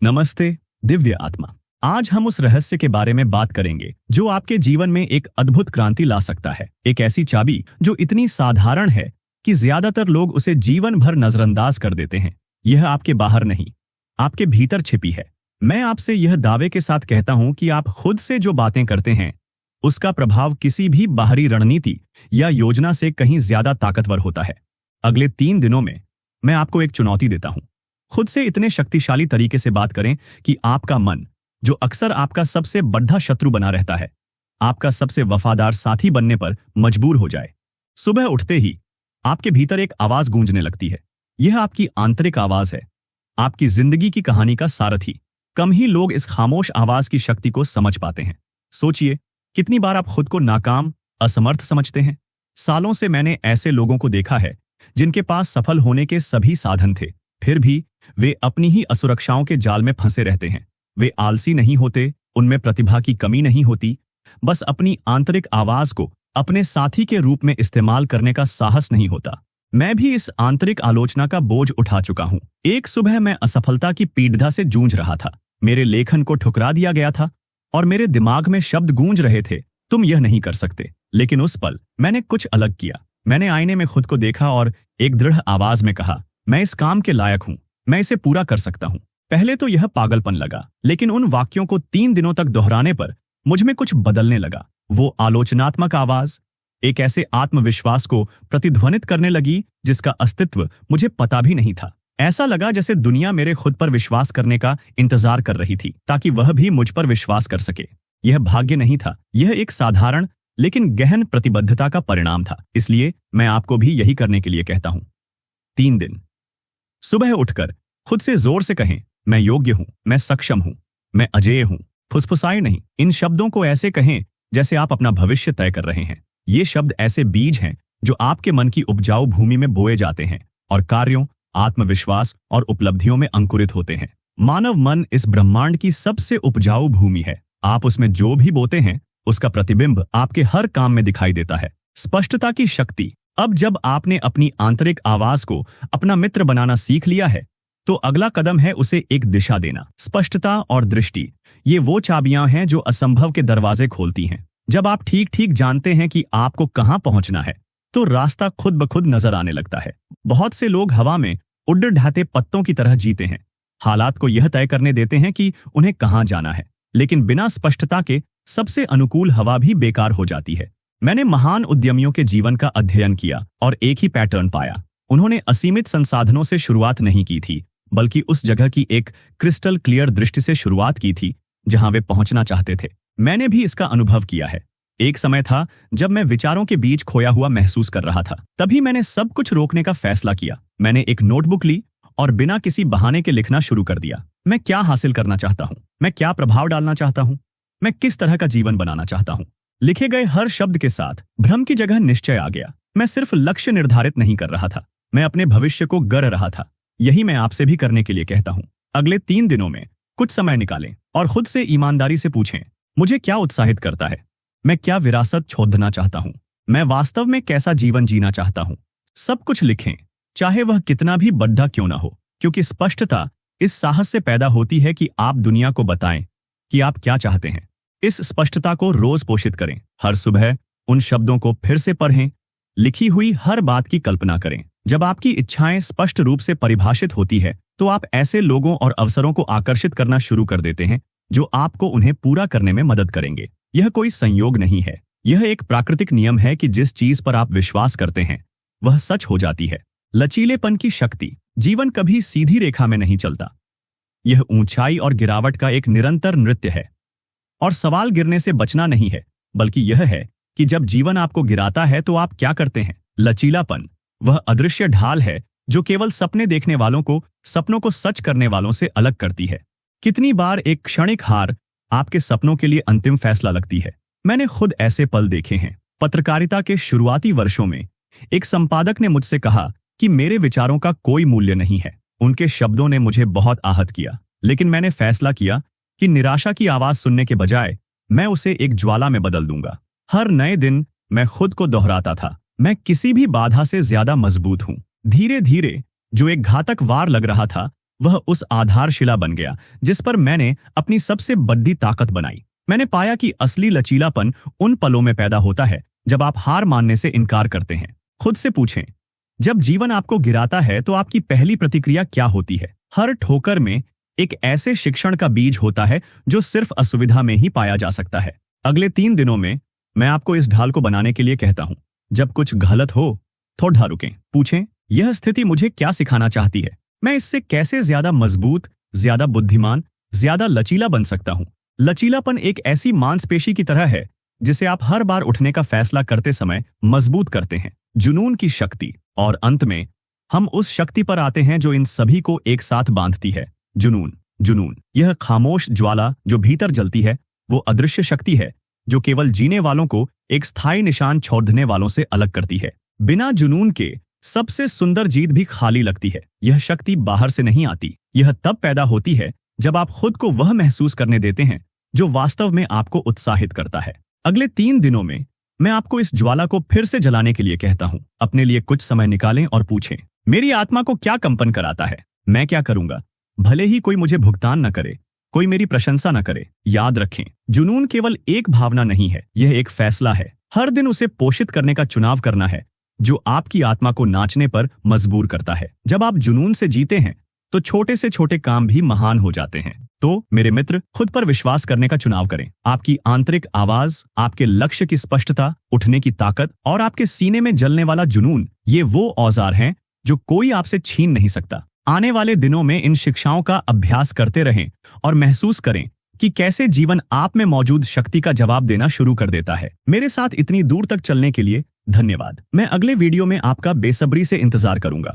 नमस्ते दिव्य आत्मा। आज हम उस रहस्य के बारे में बात करेंगे जो आपके जीवन में एक अद्भुत क्रांति ला सकता है। एक ऐसी चाबी जो इतनी साधारण है कि ज्यादातर लोग उसे जीवन भर नजरअंदाज कर देते हैं। यह आपके बाहर नहीं, आपके भीतर छिपी है। मैं आपसे यह दावे के साथ कहता हूं कि आप खुद से जो बातें करते हैं उसका प्रभाव किसी भी बाहरी रणनीति या योजना से कहीं ज्यादा ताकतवर होता है। अगले 3 दिनों में मैं आपको एक चुनौती देता हूं। खुद से इतने शक्तिशाली तरीके से बात करें कि आपका मन, जो अक्सर आपका सबसे बड़ा शत्रु बना रहता है, आपका सबसे वफादार साथी बनने पर मजबूर हो जाए। सुबह उठते ही आपके भीतर एक आवाज गूंजने लगती है। यह आपकी आंतरिक आवाज है, आपकी जिंदगी की कहानी का सारथी। कम ही लोग इस खामोश आवाज की शक्ति को समझ पाते हैं। सोचिए, कितनी बार आप खुद को नाकाम, असमर्थ समझते हैं। सालों से मैंने ऐसे लोगों को देखा है जिनके पास सफल होने के सभी साधन थे, फिर भी वे अपनी ही असुरक्षाओं के जाल में फंसे रहते हैं। वे आलसी नहीं होते, उनमें प्रतिभा की कमी नहीं होती, बस अपनी आंतरिक आवाज को अपने साथी के रूप में इस्तेमाल करने का साहस नहीं होता। मैं भी इस आंतरिक आलोचना का बोझ उठा चुका हूं। एक सुबह मैं असफलता की पीड़ा से जूझ रहा था। मेरे लेखन को ठुकरा दिया गया था और मेरे दिमाग में शब्द गूंज रहे थे, तुम यह नहीं कर सकते। लेकिन उस पल मैंने कुछ अलग किया। मैंने आईने में खुद को देखा और एक दृढ़ आवाज में कहा, मैं इस काम के लायक हूं, मैं इसे पूरा कर सकता हूं। पहले तो यह पागलपन लगा, लेकिन उन वाक्यों को 3 दिनों तक दोहराने पर मुझ में कुछ बदलने लगा। वो आलोचनात्मक आवाज एक ऐसे आत्मविश्वास को प्रतिध्वनित करने लगी जिसका अस्तित्व मुझे पता भी नहीं था। ऐसा लगा जैसे दुनिया मेरे खुद पर विश्वास करने का इंतजार कर रही थी ताकि वह भी मुझ पर विश्वास कर सके। यह भाग्य नहीं था, यह एक साधारण लेकिन गहन प्रतिबद्धता का परिणाम था। इसलिए मैं आपको भी यही करने के लिए कहता हूं। 3 दिन सुबह उठकर खुद से जोर से कहें, मैं योग्य हूं, मैं सक्षम हूं, मैं अजेय हूं। फुसफुसाए नहीं, इन शब्दों को ऐसे कहें जैसे आप अपना भविष्य तय कर रहे हैं। ये शब्द ऐसे बीज हैं जो आपके मन की उपजाऊ भूमि में बोए जाते हैं और कार्यों, आत्मविश्वास और उपलब्धियों में अंकुरित होते हैं। मानव मन इस ब्रह्मांड की सबसे उपजाऊ भूमि है। आप उसमें जो भी बोते हैं उसका प्रतिबिंब आपके हर काम में दिखाई देता है। स्पष्टता की शक्ति। अब जब आपने अपनी आंतरिक आवाज को अपना मित्र बनाना सीख लिया है तो अगला कदम है उसे एक दिशा देना। स्पष्टता और दृष्टि, ये वो चाबियां हैं जो असंभव के दरवाजे खोलती हैं। जब आप ठीक ठीक जानते हैं कि आपको कहां पहुंचना है तो रास्ता खुद ब खुद नजर आने लगता है। बहुत से लोग हवा में उड़ ढाते पत्तों की तरह जीते हैं। हालात को यह तय करने देते हैं कि उन्हें कहां जाना है, लेकिन बिना स्पष्टता के सबसे अनुकूल हवा भी बेकार हो जाती है। मैंने महान उद्यमियों के जीवन का अध्ययन किया और एक ही पैटर्न पाया। उन्होंने असीमित संसाधनों से शुरुआत नहीं की थी, बल्कि उस जगह की एक क्रिस्टल क्लियर दृष्टि से शुरुआत की थी जहां वे पहुंचना चाहते थे। मैंने भी इसका अनुभव किया है। एक समय था जब मैं विचारों के बीच खोया हुआ महसूस कर रहा था। तभी मैंने सब कुछ रोकने का फैसला किया। मैंने एक नोटबुक ली और बिना किसी बहाने के लिखना शुरू कर दिया। मैं क्या हासिल करना चाहता हूं, मैं क्या प्रभाव डालना चाहता हूं, मैं किस तरह का जीवन बनाना चाहता हूं। लिखे गए हर शब्द के साथ भ्रम की जगह निश्चय आ गया। मैं सिर्फ लक्ष्य निर्धारित नहीं कर रहा था, मैं अपने भविष्य को गर रहा था। यही मैं आपसे भी करने के लिए कहता हूं। अगले 3 दिनों में कुछ समय निकालें और खुद से ईमानदारी से पूछें, मुझे क्या उत्साहित करता है, मैं क्या विरासत छोड़ना चाहता हूं, मैं वास्तव में कैसा जीवन जीना चाहता हूं। सब कुछ लिखें, चाहे वह कितना भी बड़ा क्यों ना हो, क्योंकि स्पष्टता इस साहस से पैदा होती है कि आप दुनिया को बताएं कि आप क्या चाहते हैं। इस स्पष्टता को रोज पोषित करें। हर सुबह उन शब्दों को फिर से पढ़ें। लिखी हुई हर बात की कल्पना करें। जब आपकी इच्छाएं स्पष्ट रूप से परिभाषित होती है तो आप ऐसे लोगों और अवसरों को आकर्षित करना शुरू कर देते हैं जो आपको उन्हें पूरा करने में मदद करेंगे। यह कोई संयोग नहीं है, यह एक प्राकृतिक नियम है कि जिस चीज पर आप विश्वास करते हैं वह सच हो जाती है। लचीलेपन की शक्ति। जीवन कभी सीधी रेखा में नहीं चलता, यह ऊंचाई और गिरावट का एक निरंतर नृत्य है। और सवाल गिरने से बचना नहीं है, बल्कि यह है कि जब जीवन आपको गिराता है तो आप क्या करते हैं। लचीलापन वह अदृश्य ढाल है जो केवल सपने देखने वालों को सपनों को सच करने वालों से अलग करती है। कितनी बार एक क्षणिक हार आपके सपनों के लिए अंतिम फैसला लगती है। मैंने खुद ऐसे पल देखे हैं। पत्रकारिता के शुरुआती वर्षों में एक संपादक ने मुझसे कहा कि मेरे विचारों का कोई मूल्य नहीं है। उनके शब्दों ने मुझे बहुत आहत किया, लेकिन मैंने फैसला किया कि निराशा की आवाज सुनने के बजाय मैं उसे एक ज्वाला में बदल दूंगा। हर नए दिन मैं खुद को दोहराता था, मैं किसी भी बाधा से ज्यादा मजबूत हूं। धीरे धीरे जो एक घातक वार लग रहा था वह उस आधारशिला बन गया जिस पर मैंने अपनी सबसे बड़ी ताकत बनाई। मैंने पाया कि असली लचीलापन उन पलों में पैदा होता है जब आप हार मानने से इनकार करते हैं। खुद से पूछें, जब जीवन आपको गिराता है तो आपकी पहली प्रतिक्रिया क्या होती है? हर ठोकर में एक ऐसे शिक्षण का बीज होता है जो सिर्फ असुविधा में ही पाया जा सकता है। अगले 3 दिनों में मैं आपको इस ढाल को बनाने के लिए कहता हूं। जब कुछ गलत हो, थोड़ा रुकें, पूछें, यह स्थिति मुझे क्या सिखाना चाहती है? मैं इससे कैसे ज्यादा मजबूत, ज्यादा बुद्धिमान, ज्यादा लचीला बन सकता हूं? लचीलापन एक ऐसी मांसपेशी की तरह है जिसे आप हर बार उठने का फैसला करते समय मजबूत करते हैं। जुनून की शक्ति। और अंत में हम उस शक्ति पर आते हैं जो इन सभी को एक साथ बांधती है। जुनून। जुनून, यह खामोश ज्वाला जो भीतर जलती है, वो अदृश्य शक्ति है जो केवल जीने वालों को एक स्थायी निशान छोड़ने वालों से अलग करती है। बिना जुनून के सबसे सुंदर जीत भी खाली लगती है। यह शक्ति बाहर से नहीं आती, यह तब पैदा होती है जब आप खुद को वह महसूस करने देते हैं जो वास्तव में आपको उत्साहित करता है। अगले 3 दिनों में मैं आपको इस ज्वाला को फिर से जलाने के लिए कहता हूं। अपने लिए कुछ समय निकालें और पूछें, मेरी आत्मा को क्या कंपन कराता है? मैं क्या करूंगा? भले ही कोई मुझे भुगतान न करे, कोई मेरी प्रशंसा न करे। याद रखें, जुनून केवल एक भावना नहीं है, यह एक फैसला है। हर दिन उसे पोषित करने का चुनाव करना है जो आपकी आत्मा को नाचने पर मजबूर करता है। जब आप जुनून से जीते हैं तो छोटे से छोटे काम भी महान हो जाते हैं। तो मेरे मित्र, खुद पर विश्वास करने का चुनाव करें। आपकी आंतरिक आवाज, आपके लक्ष्य की स्पष्टता, उठने की ताकत और आपके सीने में जलने वाला जुनून, ये वो औजार हैं जो कोई आपसे छीन नहीं सकता। आने वाले दिनों में इन शिक्षाओं का अभ्यास करते रहें और महसूस करें कि कैसे जीवन आप में मौजूद शक्ति का जवाब देना शुरू कर देता है। मेरे साथ इतनी दूर तक चलने के लिए धन्यवाद। मैं अगले वीडियो में आपका बेसब्री से इंतजार करूंगा।